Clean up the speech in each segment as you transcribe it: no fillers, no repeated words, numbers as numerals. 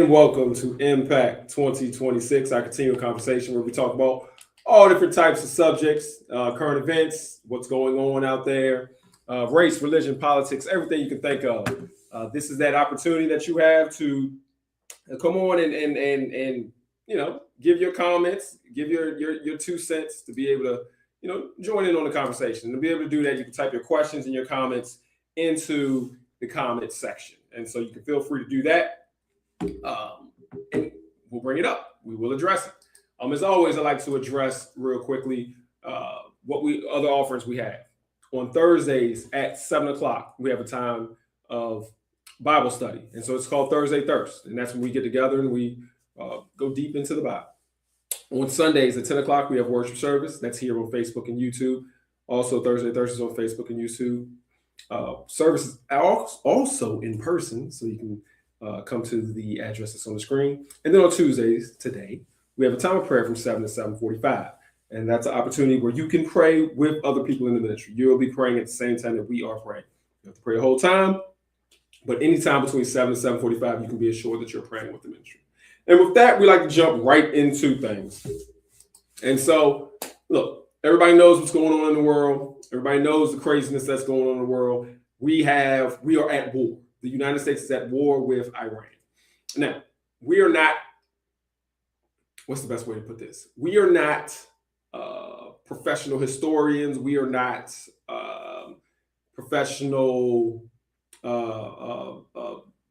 and welcome to Impact 2026, our continuing conversation where we talk about all different types of subjects, current events, what's going on out there, race, religion, politics, everything you can think of. This is that opportunity that you have to come on and give your comments, give your 2 cents to be able to join in on the conversation. And to be able to do that, you can type your questions and your comments into the comments section, and so you can feel free to do that. And we'll bring it up. We will address it. As always, I like to address real quickly what other offerings we have. On Thursdays at 7 o'clock, we have a time of Bible study, and so it's called Thursday Thirst, and that's when we get together and we go deep into the Bible. On Sundays at 10 o'clock, we have worship service. That's here on Facebook and YouTube. Also, Thursday Thirst is on Facebook and YouTube. Services also in person, so you can come to the address that's on the screen. And then on Tuesdays, today, we have a time of prayer from 7 to 7:45. And that's an opportunity where you can pray with other people in the ministry. You'll be praying at the same time that we are praying. You have to pray the whole time, but anytime between 7 and 7:45, you can be assured that you're praying with the ministry. And with that, we like to jump right into things. And so, look, everybody knows what's going on in the world. Everybody knows the craziness that's going on in the world. We are at war. The United States is at war with Iran. Now, we are not, what's the best way to put this? We are not professional historians. We are not professional,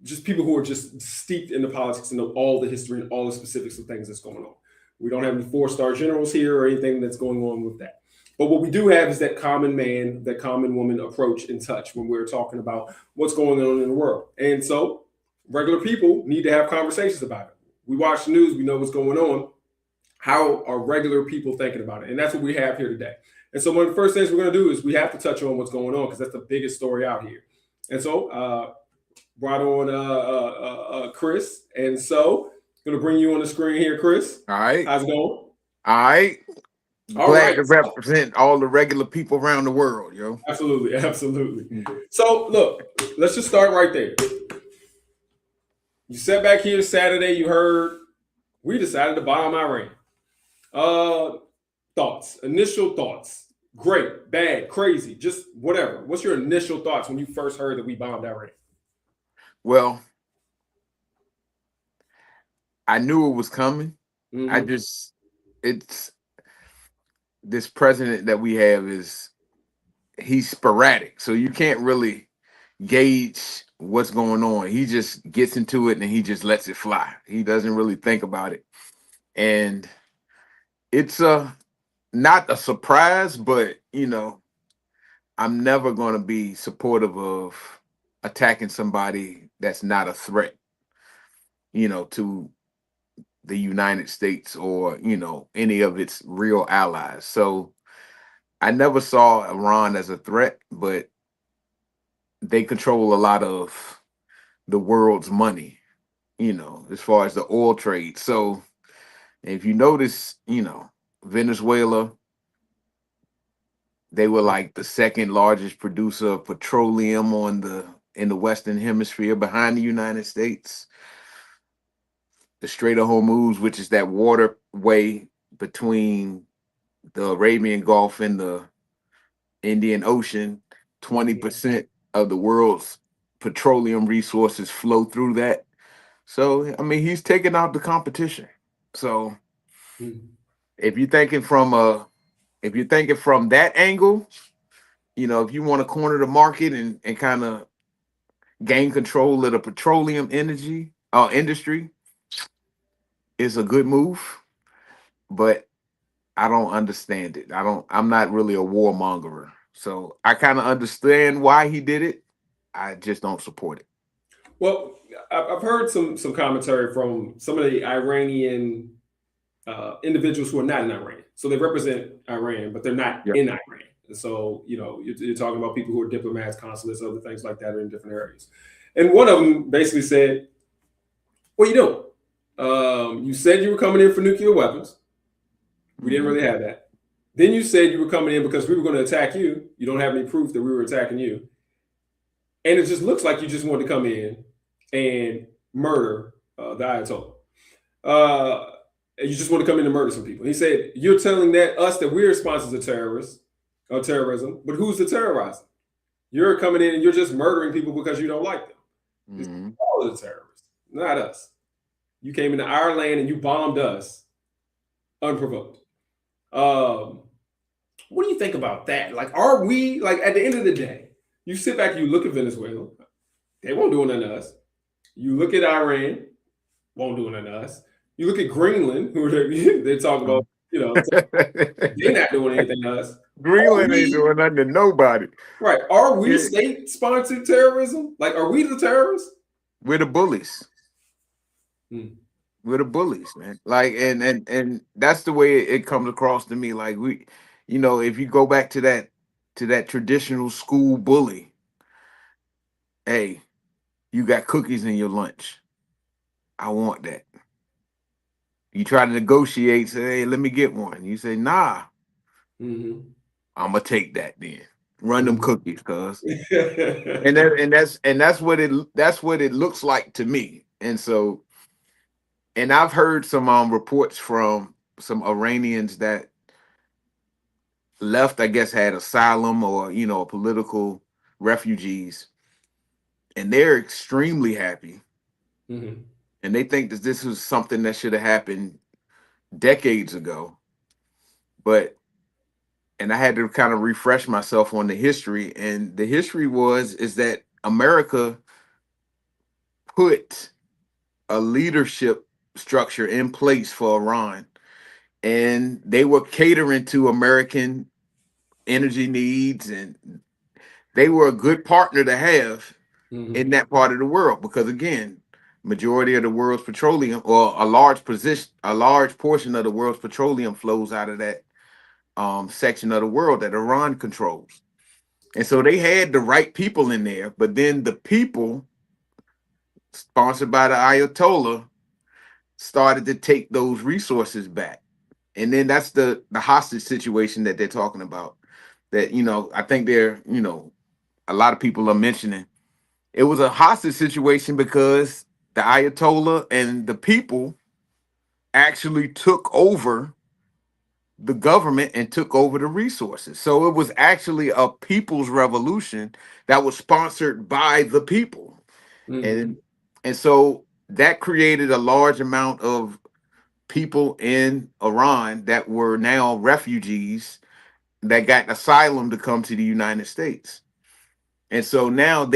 just people who are just steeped in the politics and know all the history and all the specifics of things that's going on. We don't have any 4-star generals here or anything that's going on with that. But what we do have is that common man, that common woman approach and touch when we're talking about what's going on in the world. And so regular people need to have conversations about it. We watch the news, we know what's going on. How are regular people thinking about it? And that's what we have here today. And so one of the first things we're going to do is we have to touch on what's going on because that's the biggest story out here. And so brought on Chris. And so going to bring you on the screen here, Chris. All right. How's it going? All right. Glad to represent all the regular people around the world, yo. Absolutely. So, look, let's just start right there. You sat back here Saturday, you heard we decided to bomb Iran. Initial thoughts. Great, bad, crazy, just whatever. What's your initial thoughts when you first heard that we bombed Iran? Well, I knew it was coming. Mm-hmm. This president that we have he's sporadic. So you can't really gauge what's going on. He just gets into it and he just lets it fly. He doesn't really think about it. And it's not a surprise, but I'm never going to be supportive of attacking somebody that's not a threat, to the United States or, any of its real allies. So I never saw Iran as a threat, but they control a lot of the world's money, as far as the oil trade. So if you notice, Venezuela, they were like the second largest producer of petroleum in the Western Hemisphere behind the United States. The Strait of Hormuz, which is that waterway between the Arabian Gulf and the Indian Ocean, 20% of the world's petroleum resources flow through that. So, he's taking out the competition. So if you're thinking from that angle, if you want to corner the market and kind of gain control of the petroleum industry, it's a good move, but I don't understand it. I'm not really a warmonger. So I kind of understand why he did it. I just don't support it. Well, I've heard some commentary from some of the Iranian individuals who are not in Iran. So they represent Iran, but they're not in Iran. And so, you're talking about people who are diplomats, consulates, other things like that are in different areas. And one of them basically said, what are you doing? You said you were coming in for nuclear weapons. We didn't really have that. Then you said you were coming in because we were going to attack you. You don't have any proof that we were attacking you. And it just looks like you just wanted to come in and murder the Ayatollah. And you just want to come in and murder some people. He said, you're telling us that we're sponsors of terrorists or terrorism, but who's the terrorizing? You're coming in and you're just murdering people because you don't like them. Mm-hmm. All of the terrorists, not us. You came into our land and you bombed us unprovoked. What do you think about that? Like, are we, like, at the end of the day, you sit back, you look at Venezuela, they won't do nothing to us. You look at Iran, won't do nothing to us. You look at Greenland, who they talk about, they're not doing anything to us. Greenland ain't doing nothing to nobody. Right. Are we state-sponsored terrorism? Like, are we the terrorists? We're the bullies. We're the bullies, man. Like, and that's the way it comes across to me. Like, we, if you go back to that traditional school bully, hey, you got cookies in your lunch. I want that. You try to negotiate, say, hey, let me get one. You say, nah. I'm gonna take that then. Run them cookies, cuz. and that's what it looks like to me. And so, and I've heard some reports from some Iranians that left, I guess, had asylum or political refugees, and they're extremely happy. And they think that this was something that should have happened decades ago. And I had to kind of refresh myself on the history. And the history is that America put a leadership structure in place for Iran. And they were catering to American energy needs. And they were a good partner to have in that part of the world. Because again, majority of the world's petroleum, or a large portion of the world's petroleum flows out of that section of the world that Iran controls. And so they had the right people in there, but then the people sponsored by the Ayatollah started to take those resources back. And then that's the hostage situation that they're talking about. That, I think a lot of people are mentioning. It was a hostage situation because the Ayatollah and the people actually took over the government and took over the resources. So it was actually a people's revolution that was sponsored by the people. And so that created a large amount of people in Iran that were now refugees that got asylum to come to the United States. And so now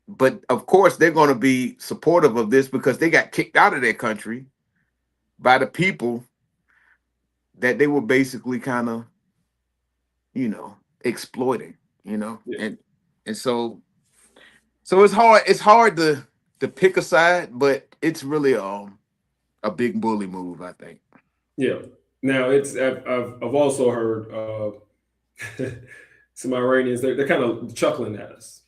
but of course they're going to be supportive of this because they got kicked out of their country by the people that they were basically kind of, exploiting, and so it's hard to pick a side, but it's really a big bully move, I think. Yeah. Now I've also heard some Iranians, they're kind of chuckling at us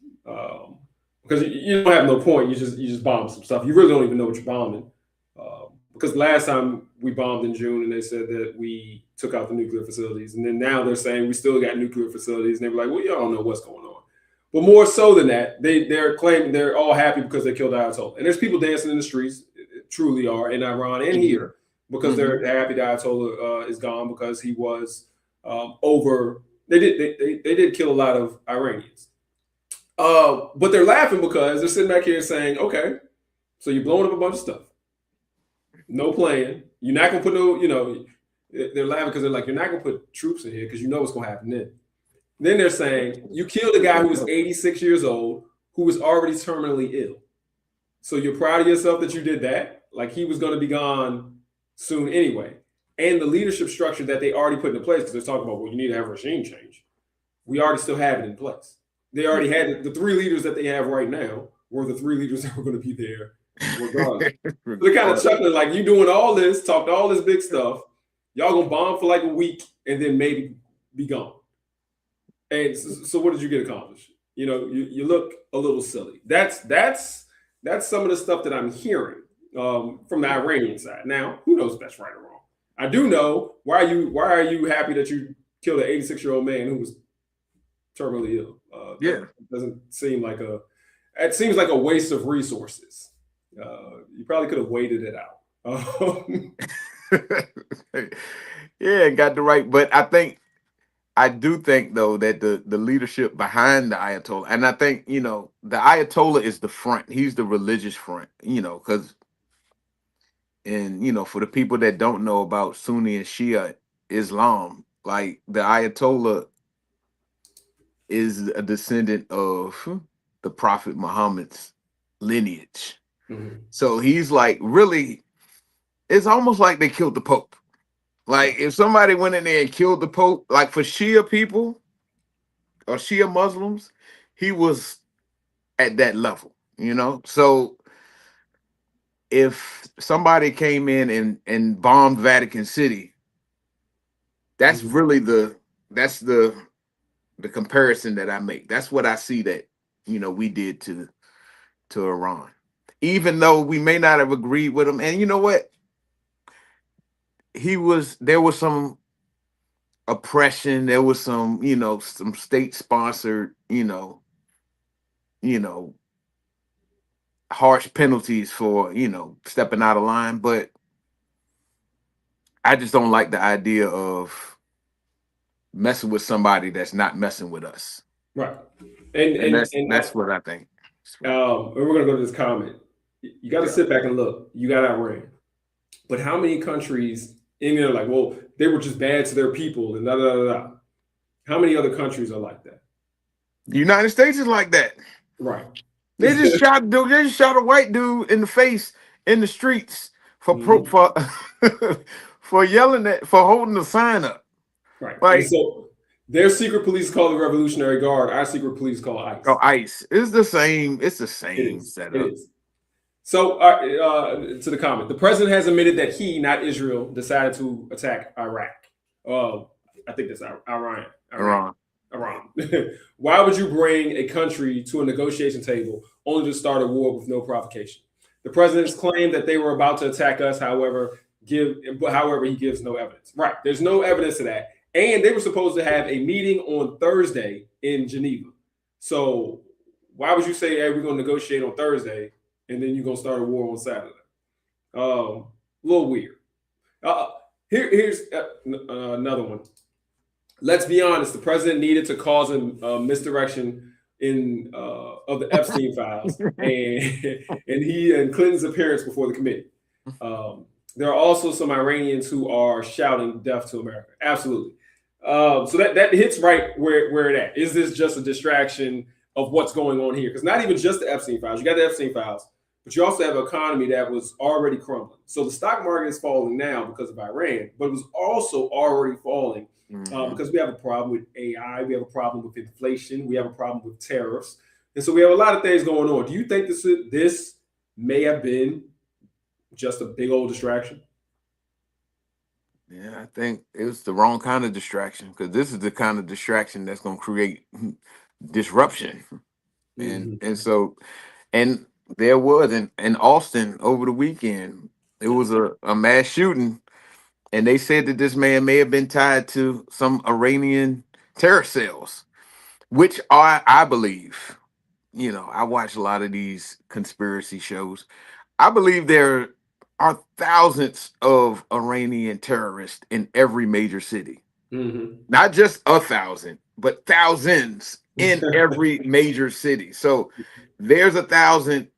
because you don't have no point. You just bomb some stuff. You really don't even know what you're bombing. Because last time we bombed in June and they said that we took out the nuclear facilities. And then now they're saying we still got nuclear facilities. And they were like, well, y'all don't know what's going on. But more so than that, they're claiming they're all happy because they killed Ayatollah. And there's people dancing in the streets, truly are, in Iran and here, because they're happy that Ayatollah is gone because he was over. They did kill a lot of Iranians. But they're laughing because they're sitting back here saying, okay, so you're blowing up a bunch of stuff. No plan. You're not gonna put they're laughing because they're like, you're not gonna put troops in here because you know what's gonna happen then. Then they're saying you killed a guy who was 86 years old, who was already terminally ill. So you're proud of yourself that you did that? Like he was gonna be gone soon anyway. And the leadership structure that they already put into place, because they're talking about, well, you need to have a regime change. We already still have it in place. They already had the three leaders that they have right now were the three leaders that were going to be there regardless. They're kind of chuckling, like, you doing all this, talked all this big stuff. Y'all gonna bomb for like a week and then maybe be gone. And so what did you get accomplished? You look a little silly. That's some of the stuff that I'm hearing from the Iranian side. Now, who knows if that's right or wrong? I do know why are you happy that you killed an 86-year-old man who was terminally ill? It doesn't seem like it seems like a waste of resources. You probably could have waited it out. Yeah, got the right. But I do think though that the leadership behind the Ayatollah, and I think the Ayatollah is the front. He's the religious front. Because for the people that don't know about Sunni and Shia Islam, like the Ayatollah is a descendant of the Prophet Muhammad's lineage. Mhm. So he's like really, it's almost like they killed the Pope. Like if somebody went in there and killed the Pope, like for Shia people or Shia Muslims, he was at that level, So if somebody came in and bombed Vatican City, that's Mhm. really that's the comparison that I make. That's what I see that we did to Iran. Even though we may not have agreed with him. And you know what? There was some oppression, there was some state sponsored, you know, harsh penalties for, stepping out of line. But I just don't like the idea of messing with somebody that's not messing with us. Right. And And and that's and that's what I think. and we're gonna go to this comment. You got to Yeah. sit back and look. You got Iran, but how many countries in there like, well, they were just bad to their people and da da da da. How many other countries are like that? The United States is like that. Right. They just shot dude. They just shot a white dude in the face in the streets Mhm. for for yelling for holding the sign up. Right. And Like, so their secret police call the Revolutionary Guard. Our secret police call ICE. oh, ICE. It's the same. It's the It same is. It setup. is. So, to the comment, the president has admitted that he, not Israel, decided to attack Iraq. I think that's Iran. Iran. Iran. Why would you bring a country to a negotiation table only to start a war with no provocation? The president's claimed that they were about to attack us. However, he gives no evidence. Right. There's no evidence of that. And they were supposed to have a meeting on Thursday in Geneva. So why would you say, hey, we're going to negotiate on Thursday and then you're going to start a war on Saturday? A little weird. Here's another one. Let's be honest. The president needed to cause a misdirection of the Epstein files and Clinton's appearance before the committee. There are also some Iranians who are shouting "Death to America." Absolutely. So that hits right where it at. Is this just a distraction of what's going on here? Because not even just the Epstein files. You got the Epstein files, but you also have an economy that was already crumbling. So the stock market is falling now because of Iran, but it was also already falling because we have a problem with AI, we have a problem with inflation, we have a problem with tariffs, and so we have a lot of things going on. Do you think this may have been just a big old distraction? Yeah, I think it was the wrong kind of distraction because this is the kind of distraction that's going to create disruption. And there was in Austin over the weekend, it was a mass shooting, and they said that this man may have been tied to some Iranian terror cells, which I believe. I watch a lot of these conspiracy shows. I believe there are thousands of Iranian terrorists in every major city. Not just 1,000, but thousands in every major city. So there's 1,000,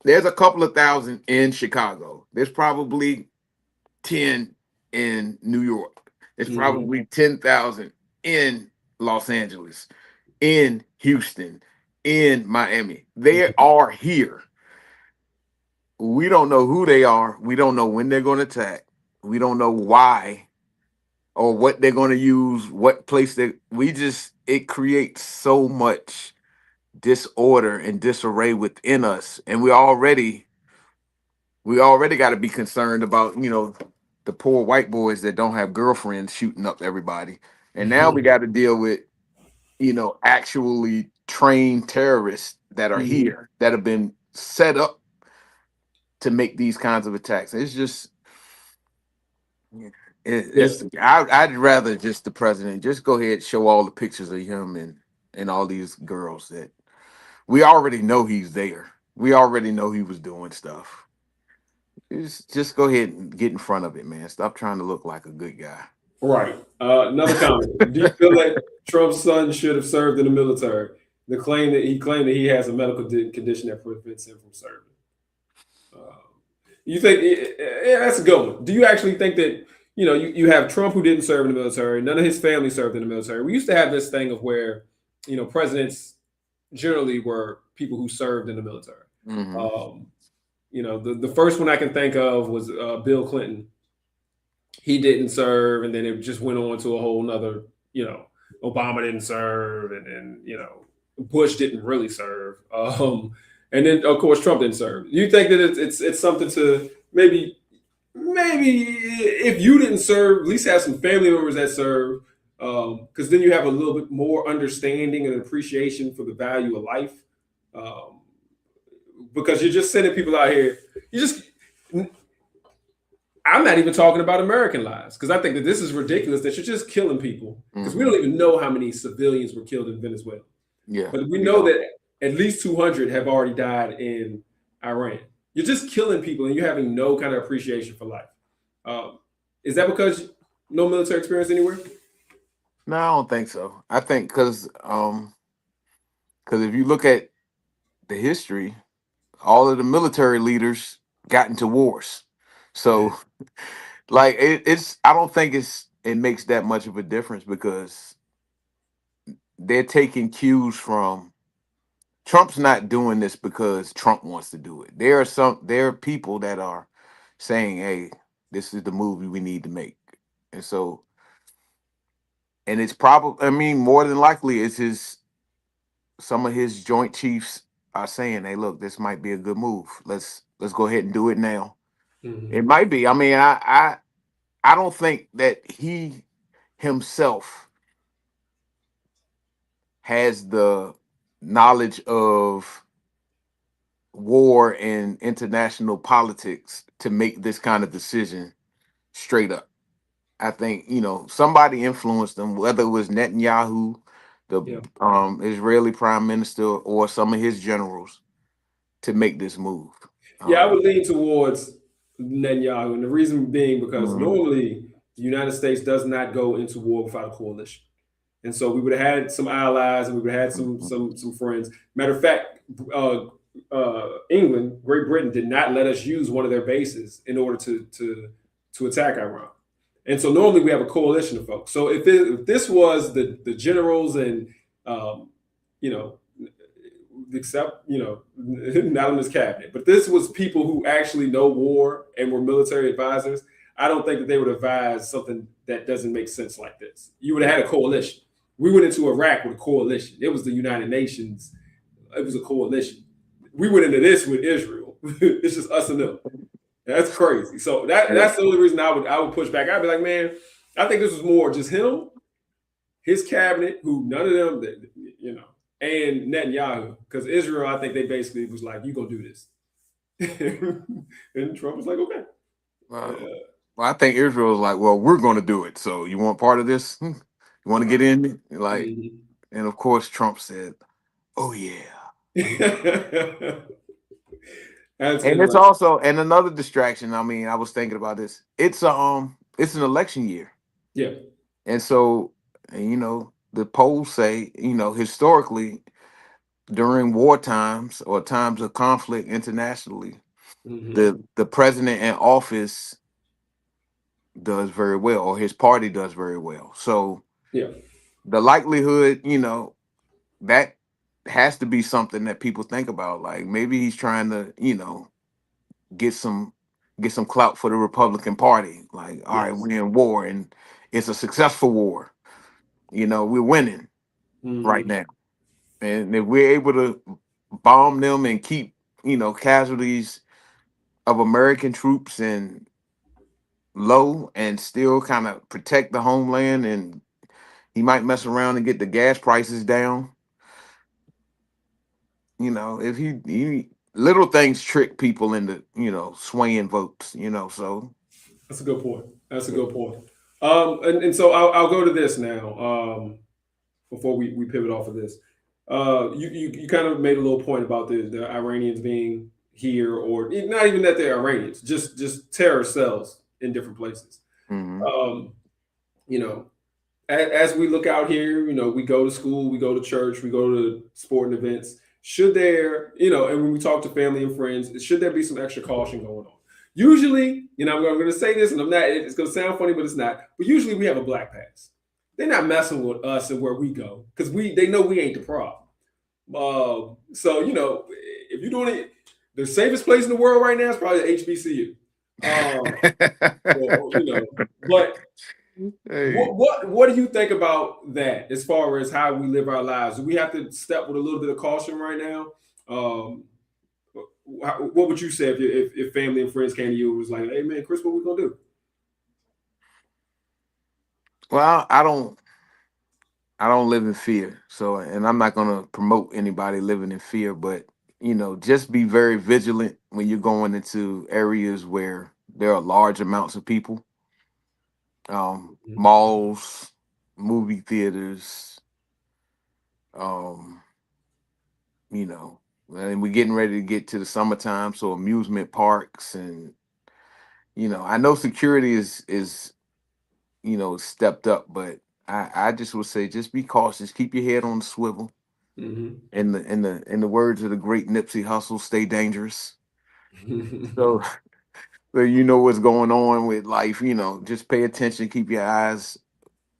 there's a couple of thousand in Chicago. There's probably 10 in New York. There's probably 10,000 in Los Angeles, in Houston, in Miami. They are here. We don't know who they are. We don't know when they're going to attack. We don't know why or what they're going to use, what place it creates so much disorder and disarray within us. And we already got to be concerned about, the poor white boys that don't have girlfriends shooting up everybody. And now we got to deal with, actually trained terrorists that are here that have been set up to make these kinds of attacks. It's just, I'd rather just the president just go ahead and show all the pictures of him and all these girls that we already know he's there. We already know he was doing stuff. Just go ahead and get in front of it, man. Stop trying to look like a good guy. Right. Another comment. Do you feel that Trump's son should have served in the military? The claim that he has a medical condition that prevents him from serving. You think? Yeah, that's a good one. Do you actually think that you have Trump who didn't serve in the military? None of his family served in the military. We used to have this thing of where presidents generally were people who served in the military. Mm-hmm. The first one I can think of was Bill Clinton. He didn't serve, and then it just went on to a whole nother, Obama didn't serve, and then, Bush didn't really serve. And then of course Trump didn't serve. You think that it's something to maybe if you didn't serve, at least have some family members that serve, because then you have a little bit more understanding and appreciation for the value of life. Because you're just sending people out here. I'm not even talking about American lives, because I think that this is ridiculous that you're just killing people, because we don't even know how many civilians were killed in Venezuela. Yeah, but we know that at least 200 have already died in Iran. You're just killing people, and you're having no kind of appreciation for life. Is that because no military experience anywhere? No, I don't think so. I think because if you look at the history, all of the military leaders got into wars. So, like, I don't think it makes that much of a difference, because they're taking cues from Trump's not doing this because Trump wants to do it. There are people that are saying, "Hey, this is the movie we need to make," and so, and it's probably, I mean, more than likely, some of his Joint Chiefs are saying, "Hey, look, this might be a good move. Let's go ahead and do it now." Mm-hmm. It might be. I mean, I don't think that he himself has the knowledge of war and international politics to make this kind of decision straight up. I think, somebody influenced him, whether it was Netanyahu, the Israeli prime minister, or some of his generals, to make this move. Yeah, I would lean towards Netanyahu, and the reason being because Mhm. normally the United States does not go into war without a coalition, and so we would have had some allies, and we would have had some friends. Matter of fact, England, Great Britain did not let us use one of their bases in order to attack Iran, and so normally we have a coalition of folks. So if this was the generals and except not in his cabinet, but this was people who actually know war and were military advisors, I don't think that they would advise something that doesn't make sense like this. You would have had a coalition. We went into Iraq with a coalition. It was the United Nations. It was a coalition. We went into this with Israel. It's just us and them. That's crazy. So that's the only reason I would push back. I'd be like, man, I think this was more just him, his cabinet, who none of them, and Netanyahu, because Israel, I think they basically was like, "You gonna do this," and Trump was like, "Okay." Well, I think Israel was like, "Well, we're going to do it. So you want part of this? You want to get in?" Like, and of course, Trump said, "Oh yeah." And it's also, and another distraction. I mean, I was thinking about this. It's an election year. Yeah. And so, the polls say, historically, during war times or times of conflict internationally, the president in office does very well, or his party does very well. So the likelihood, that has to be something that people think about. Like, maybe he's trying to, get some clout for the Republican Party. Like, all right, we're in war and it's a successful war. We're winning right now. And if we're able to bomb them and keep, casualties of American troops and low, and still kind of protect the homeland, and he might mess around and get the gas prices down. If he little things trick people into, swaying votes, so. That's a good point. And so I'll go to this now, before we pivot off of this. You kind of made a little point about the Iranians being here, or not even that they're Iranians, just terror cells in different places. Hmm. Um, you know, as we look out here, we go to school, we go to church, we go to sporting events. Should there, and when we talk to family and friends, should there be some extra caution going on? Usually, I'm going to say this, and I'm not. It's going to sound funny, but it's not. But usually, we have a black pass. They're not messing with us and where we go because they know we ain't the problem. So if you're doing it, the safest place in the world right now is probably the HBCU. But Hey. what do you think about that as far as how we live our lives? Do we have to step with a little bit of caution right now? What would you say if family and friends came to you and was like, "Hey man, Chris, what we gonna do?" Well, I don't live in fear. So, and I'm not going to promote anybody living in fear, but just be very vigilant when you're going into areas where there are large amounts of people. Malls, movie theaters, um, and we're getting ready to get to the summertime, so amusement parks, and I know security is stepped up, but I just would say just be cautious, keep your head on the swivel. Mm-hmm. In the words of the great Nipsey Hussle, stay dangerous. So so you know what's going on with life. Just pay attention, keep your eyes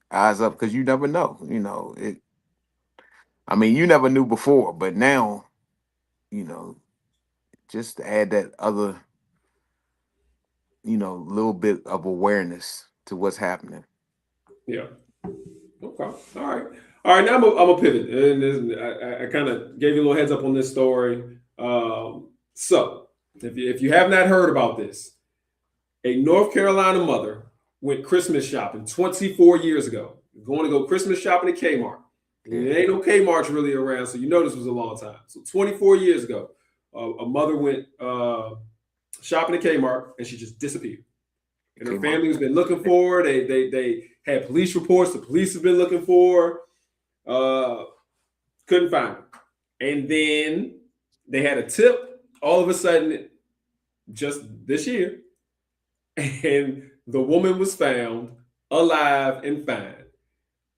up, because you never know. It. I mean, you never knew before, but now, you know, just to add that other, little bit of awareness to what's happening. Yeah. Okay. All right. Now I'm a pivot, and I kind of gave you a little heads up on this story. So, if you have not heard about this, a North Carolina mother went Christmas shopping 24 years ago. Going to go Christmas shopping at Kmart. Yeah. There ain't no Kmart's really around, so this was a long time. So 24 years ago, a mother went shopping at Kmart, and she just disappeared. And her Kmart. family has been looking for her. They had police reports. The police have been looking for her. Couldn't find her. And then they had a tip all of a sudden just this year. And the woman was found alive and fine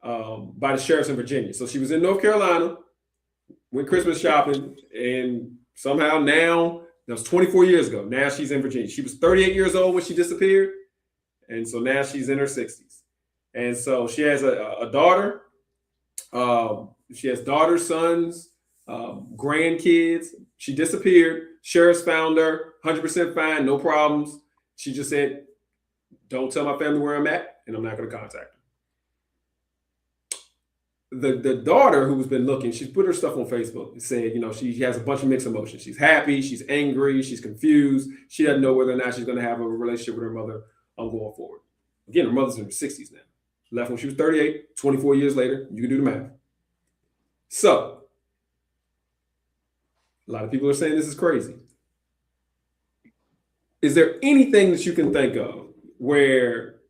by the sheriffs in Virginia. So she was in North Carolina, went Christmas shopping, and somehow now, that was 24 years ago, now she's in Virginia. She was 38 years old when she disappeared. And so now she's in her 60s. And so she has a daughter. She has daughters, sons, grandkids. She disappeared. Sheriff's found her, 100% fine, no problems. She just said, "Don't tell my family where I'm at, and I'm not going to contact her." The daughter who's been looking, she's put her stuff on Facebook and said, she has a bunch of mixed emotions. She's happy, she's angry, she's confused. She doesn't know whether or not she's going to have a relationship with her mother going forward. Again, her mother's in her 60s now. Left when she was 38, 24 years later. You can do the math. So, a lot of people are saying this is crazy. Is there anything that you can think of where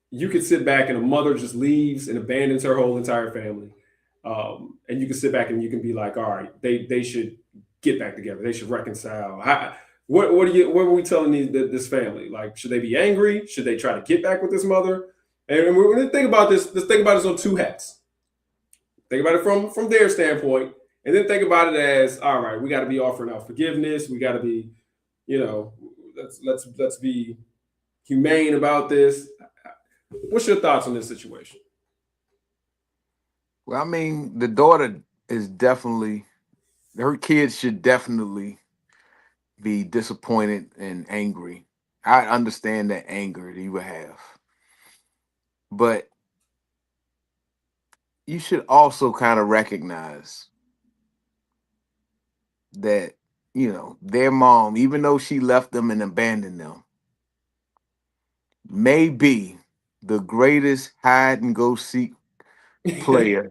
you could sit back and a mother just leaves and abandons her whole entire family? And you can sit back and you can be like, all right, they should get back together. They should reconcile. What were we telling this family? Like, should they be angry? Should they try to get back with this mother? And we're going to think about this. Let's think about this on two hats. Think about it from their standpoint, and then think about it as, all right, we got to be offering out forgiveness. We got to be, let's be humane about this. What's your thoughts on this situation? Well, I mean, the daughter is definitely, her kids should definitely be disappointed and angry. I understand that anger that you would have, but you should also kind of recognize that, their mom, even though she left them and abandoned them, may be the greatest hide and go seek player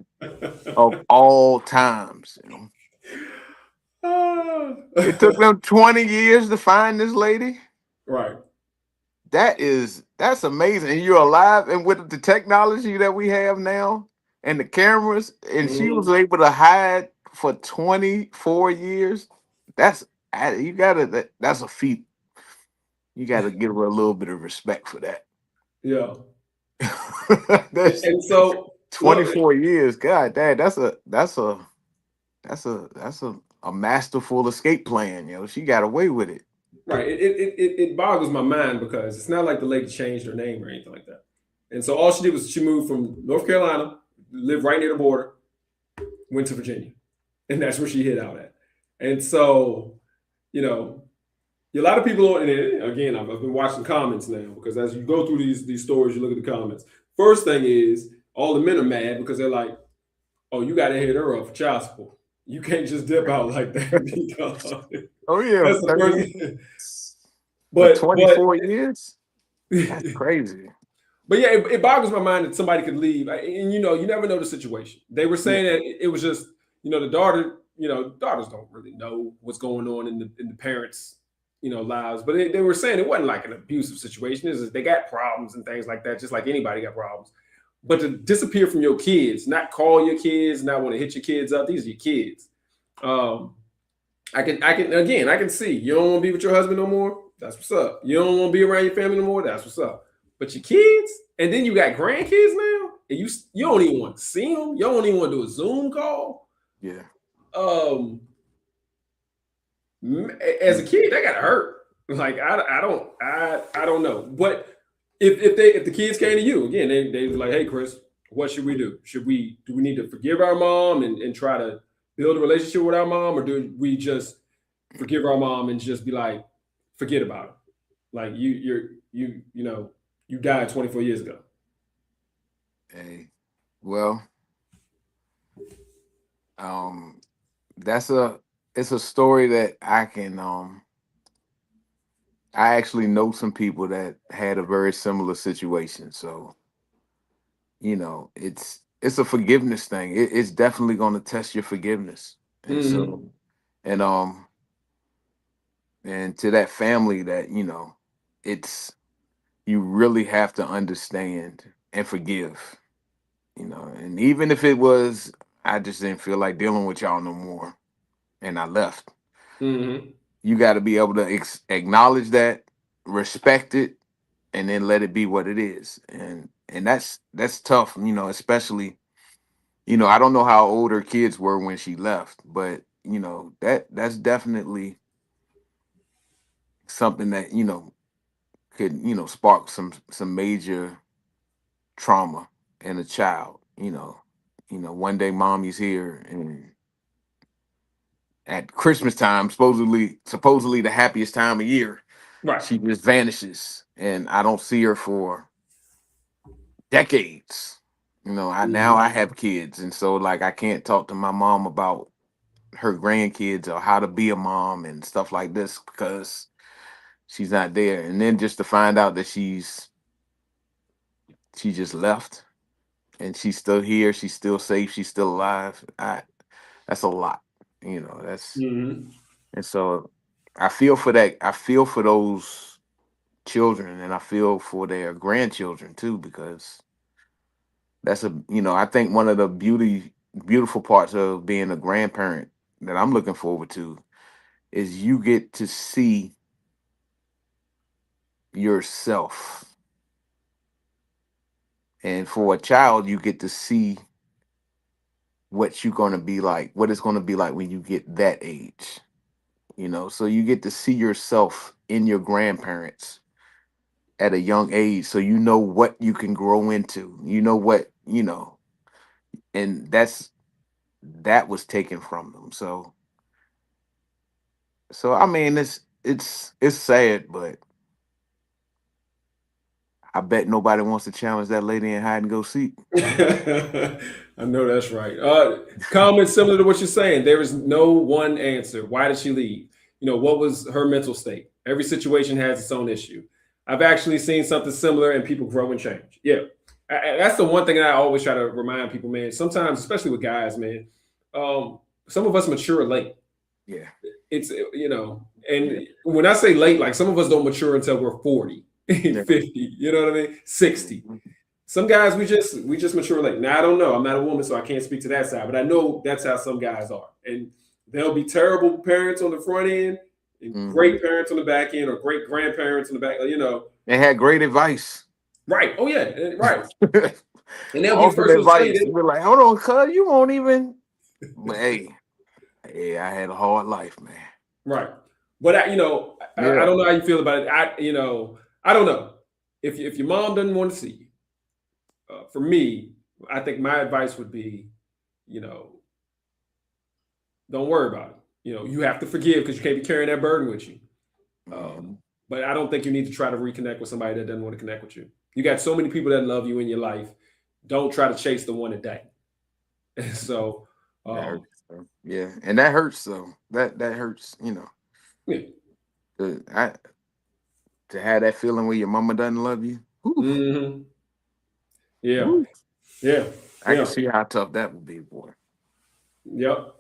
of all times. It took them 20 years to find this lady. Right. That's amazing. And you're alive, and with the technology that we have now, and the cameras, and she was Mhm. able to hide for 24 years. That's that's a feat. You gotta give her a little bit of respect for that. Yeah. That's And so look, 24 years. God dang, that's a masterful escape plan, She got away with it. right. It boggles my mind because it's not like the lady changed her name or anything like that. And so all she did was she moved from North Carolina, lived right near the border, went to Virginia, and that's where she hid out at. And so, you know, a lot of people, and again, I've been watching comments now because as you go through these stories, you look at the comments. First thing is all the men are mad because they're like, "Oh, you got to hit her up for child support. You can't just dip out like that." Oh yeah, That's the 30 first. for But 24 years. That's crazy. but yeah, it boggles my mind that somebody could leave. And you never know the situation. They were Yeah, saying that it was just, the daughter. Daughters don't really know what's going on in the parents, lives. But they were saying it wasn't like an abusive situation. It's just they got problems and things like that, just like anybody got problems. But to disappear from your kids, not call your kids, not want to hit your kids up. These are your kids. Um, I can see you don't want to be with your husband no more. That's what's up. You don't want to be around your family no more. That's what's up. But your kids, and then you got grandkids now, and you don't even want to see them. You don't even want to do a Zoom call. yeah. Um, as a kid, that gotta hurt. Like I don't know. But if the kids came to you again, they was like, hey Chris, what should we do? Do we need to forgive our mom and try to build a relationship with our mom, or do we just forgive our mom and just be like, forget about it? Like you died 24 years ago. Hey, well, um, that's a it's a story that I actually know some people that had a very similar situation. So, it's a forgiveness thing. It's definitely going to test your forgiveness. And Hmm. so, and and to that family that, it's you really have to understand and forgive, and even if it was I just didn't feel like dealing with y'all no more and I left. Hmm. You got to be able to acknowledge that, respect it, and then let it be what it is. And that's tough, especially, I don't know how old her kids were when she left, but that's definitely something that, could, spark some major trauma in a child. One day mommy's here and at Christmas time, supposedly the happiest time of year, Right. she just vanishes and I don't see her for decades. I Hmm. have kids, and so like I can't talk to my mom about her grandkids or how to be a mom and stuff like this because she's not there. And then just to find out that she just left and she's still here, she's still safe, she's still alive. That's a lot, that's Hmm. and so I feel for that. I feel for those children and I feel for their grandchildren too, because I think one of the beautiful parts of being a grandparent that I'm looking forward to is you get to see yourself. And for a child, you get to see what you're going to be like, what it's going to be like when you get that age. So you get to see yourself in your grandparents at a young age. So you know what you can grow into. You know what, and that was taken from them. So I mean it's sad, but I bet nobody wants to challenge that lady in hide and go seek. I know that's right. Comment similar to what you're saying. There is no one answer. Why did she leave? What was her mental state? Every situation has its own issue. I've actually seen something similar, and people grow and change. Yeah, that's the one thing that I always try to remind people, man. Sometimes, especially with guys, man, some of us mature late. Yeah, And yeah, when I say late, like some of us don't mature until we're 40, yeah. 50, you know what I mean? 60. Mhm. Some guys we just mature late. Now I don't know. I'm not a woman, so I can't speak to that side. But I know that's how some guys are, and they'll be terrible parents on the front end and great parents on the back end, or great grandparents on the back. You know, They had great advice. right? Oh yeah, right. And they'll be the Awesome first one to tell you advice. that. We're like, hold on, cuz you won't even. But hey, I had a hard life, man. Right. But I don't know how you feel about it. I don't know if your mom doesn't want to see you. For me, I think my advice would be, don't worry about it. You have to forgive because you can't be carrying that burden with you. But I don't think you need to try to reconnect with somebody that doesn't want to connect with you. You got so many people that love you in your life. Don't try to chase the one a day. And so, yeah, and that hurts though. That hurts, yeah. To have that feeling where your mama doesn't love you. Mm-hmm. Yeah. Ooh. Yeah. I can see how tough that would be, boy. Yep.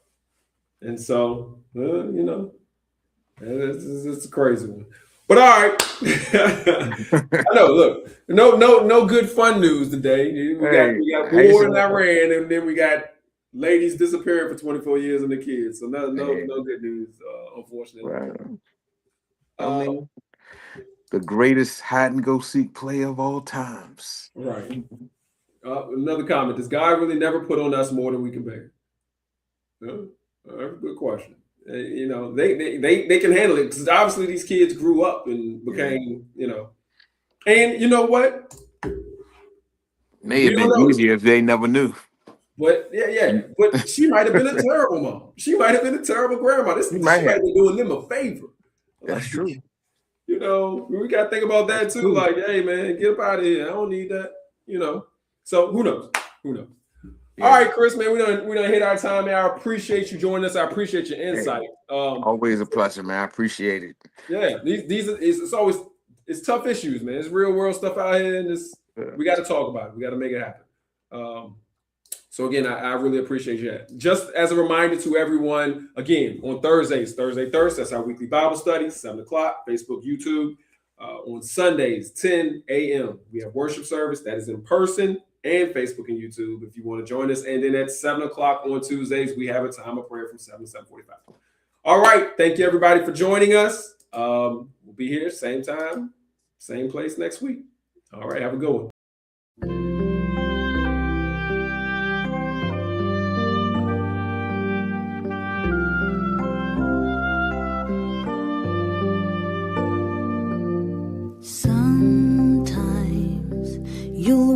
And so, it's a crazy one. But all right. I know, look, no good fun news today. We got war in Iran, and then we got ladies disappearing for 24 years and the kids. So no good news, unfortunately. Right. I mean, the greatest hide and go seek player of all times. Right. Another comment: does God really never put on us more than we can bear? Good question. They can handle it because obviously these kids grew up and became, and you know what? May have been easier if they never knew. But but she might have been a terrible mom. She might have been a terrible grandma. She might have been doing them a favor. That's true. We got to think about that too. Like, hey man, get up out of here. I don't need that. So who knows? Yeah. All right, Chris, man, we done hit our time, man. I appreciate you joining us. I appreciate your insight. Always a pleasure, man. I appreciate it. Yeah, it's tough issues, man. It's real world stuff out here, and we got to talk about it. We got to make it happen. So again, I really appreciate you. Just as a reminder to everyone, again, on Thursdays, Thursday Thirst, that's our weekly Bible study, 7:00, Facebook, YouTube. On Sundays, 10 a.m., we have worship service that is in person and Facebook and YouTube if you want to join us. And then at 7:00 on Tuesdays, we have a time of prayer from 7 to 7:45. All right. Thank you, everybody, for joining us. We'll be here, same time, same place next week. All right. Have a good one. Sometimes you